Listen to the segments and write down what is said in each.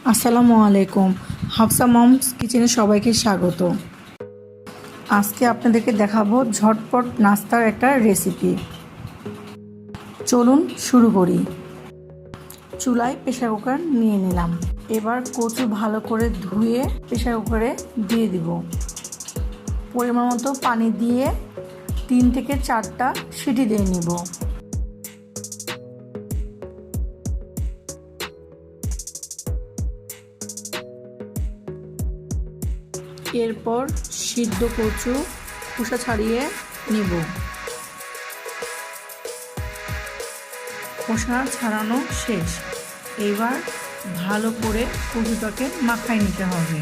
আসসালামু আলাইকুম। হাফসা মমস কিচেনে সবাইকে স্বাগত। আজকে আপনাদেরকে দেখাবো ঝটপট নাস্তার একটা রেসিপি। চলুন শুরু করি। চুলায় প্রেসার কুকার নিয়ে নিলাম। এবার কচু ভালো করে ধুয়ে প্রেসার কুকারে দিয়ে দিব। পরিমাণ মতো পানি দিয়ে 3 থেকে 4টা সিটি দিয়ে নিব। এরপর সিদ্ধ কচু খোসা ছাড়িয়ে নেব। খোসা ছাড়ানো শেষ। এবার ভালো করে কচুটাকে মাখায় নিতে হবে।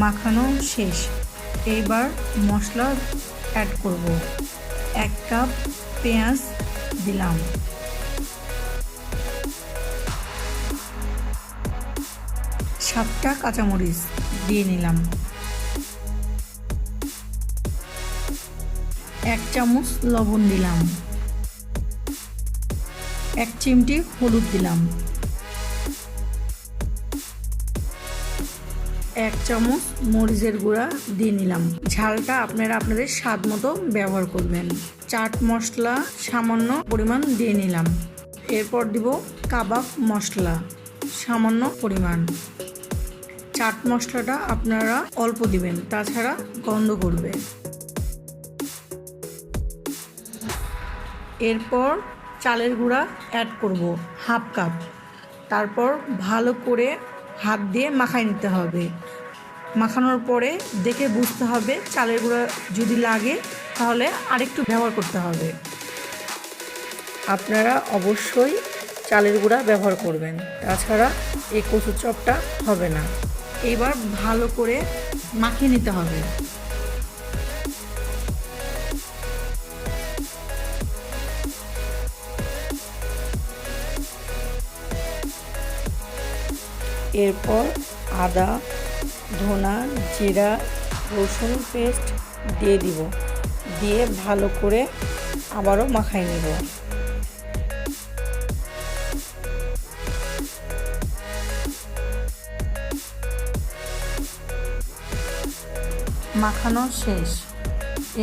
মাখানো শেষ। এবার মশলা অ্যাড করব। 1 কাপ পেঁয়াজ দিলাম, 7টা কাঁচামরিচ দিয়ে নিলাম, 1 চামচ লবণ দিলাম, 1 চিমটি হলুদ দিলাম, 1 চামচ মরিচের গুঁড়া দিয়ে নিলাম। ঝালটা আপনারা আপনাদের স্বাদ মতো ব্যবহার করবেন। চাট মশলা সামান্য পরিমাণ দিয়ে নিলাম। এরপর দিব কাবাব মশলা সামান্য পরিমাণ। চাট মশলাটা আপনারা অল্প দিবেন, তাছাড়া গন্ধ করবে। এরপর চালের গুঁড়া অ্যাড করব 1/2 কাপ। তারপর ভালো করে হাত দিয়ে মাখায় নিতে হবে। মাখানোর পরে দেখে বুঝতে হবে চালের গুঁড়া যদি লাগে তাহলে আরেকটু ব্যবহার করতে হবে। আপনারা অবশ্যই চালের গুঁড়া ব্যবহার করবেন, তাছাড়া এই কচু চপটা হবে না। এবার ভালো করে মাখিয়ে নিতে হবে। এরপর আদা, ধনা, জিরা, রসুন পেস্ট দিয়ে দিব। দিয়ে ভালো করে আবারও মাখাই নেব। মাখানো শেষ।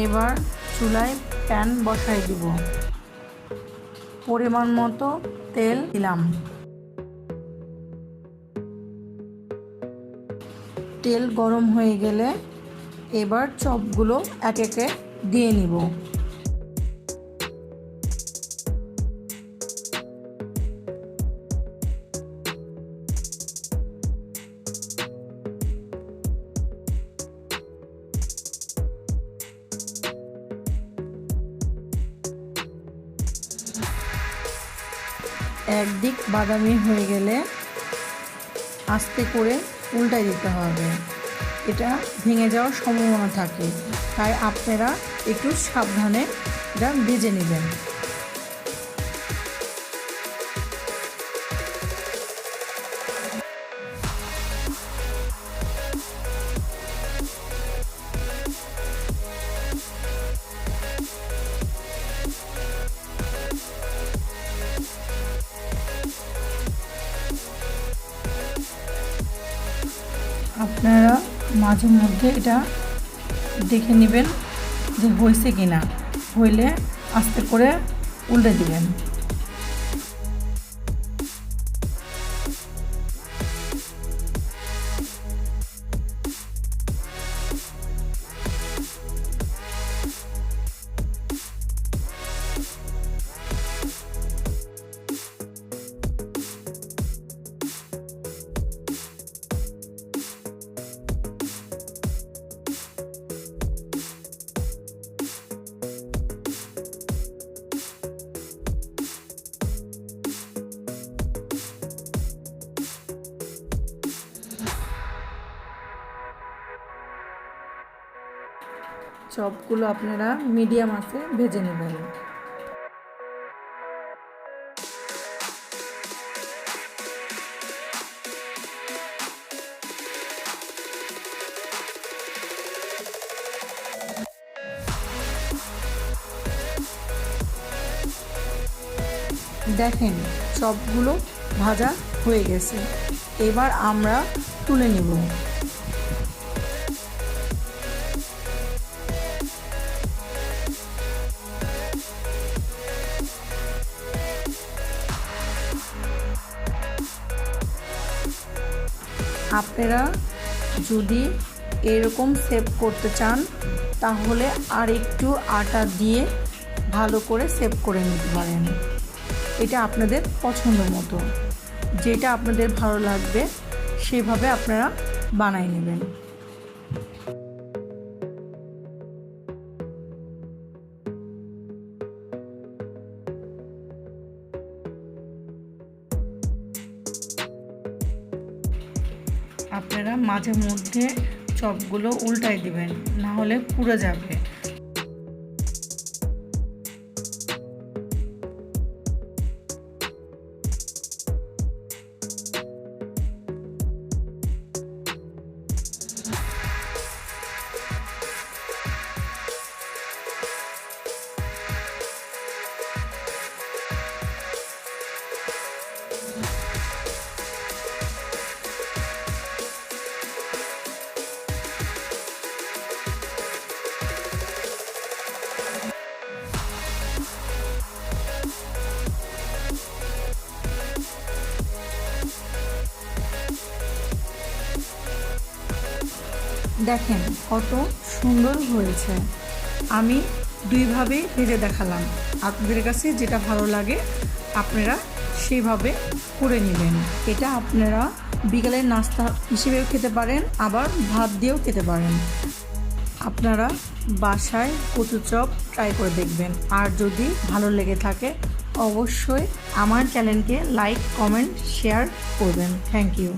এবার চুলায় প্যান বসাই দিব। পরিমাণ মতো তেল দিলাম। তেল গরম হয়ে গেলে এবার চপগুলো এক একে দিয়ে নিব। একদিক বাদামি হয়ে গেলে আস্তে করে উল্টাই দিতে হবে। এটা ভেঙে যাওয়ার সম্ভাবনা থাকে, তাই আপনারা একটু সাবধানে এটা ভেজে নেবেন। আপনারা মাঝে মধ্যে এটা দেখে নেবেন যে হয়েছে কিনা। হইলে আস্তে করে উল্টে দিবেন। চপগুলো আপনারা মিডিয়াম আঁচে ভেজে নেবেন। দেখেন চপগুলো ভাজা হয়ে গেছে, এবার আমরা তুলে নেব। আপনারা যদি এরকম সেভ করতে চান তাহলে আর একটু আটা দিয়ে ভালো করে সেভ করে নিতে পারেন। এটা আপনাদের পছন্দ মতো, যেটা আপনাদের ভালো লাগবে সেভাবে আপনারা বানিয়ে নেবেন। আপনারা মাঝে মধ্যে চপগুলো উল্টাই দিবেন, না হলে পুড়ে যাবে। দেখেন কত সুন্দর হয়েছে। আমি দুইভাবেই ভেজে দেখালাম, আপনাদের কাছে যেটা ভালো লাগে আপনারা সেইভাবে করে নেবেন। এটা আপনারা বিকালের নাস্তা হিসেবেও খেতে পারেন, আবার ভাত দিয়েও খেতে পারেন। আপনারা বাসায় কচু চপ ট্রাই করে দেখবেন, আর যদি ভালো লেগে থাকে অবশ্যই আমার চ্যানেলকে লাইক, কমেন্ট, শেয়ার করবেন। Thank you.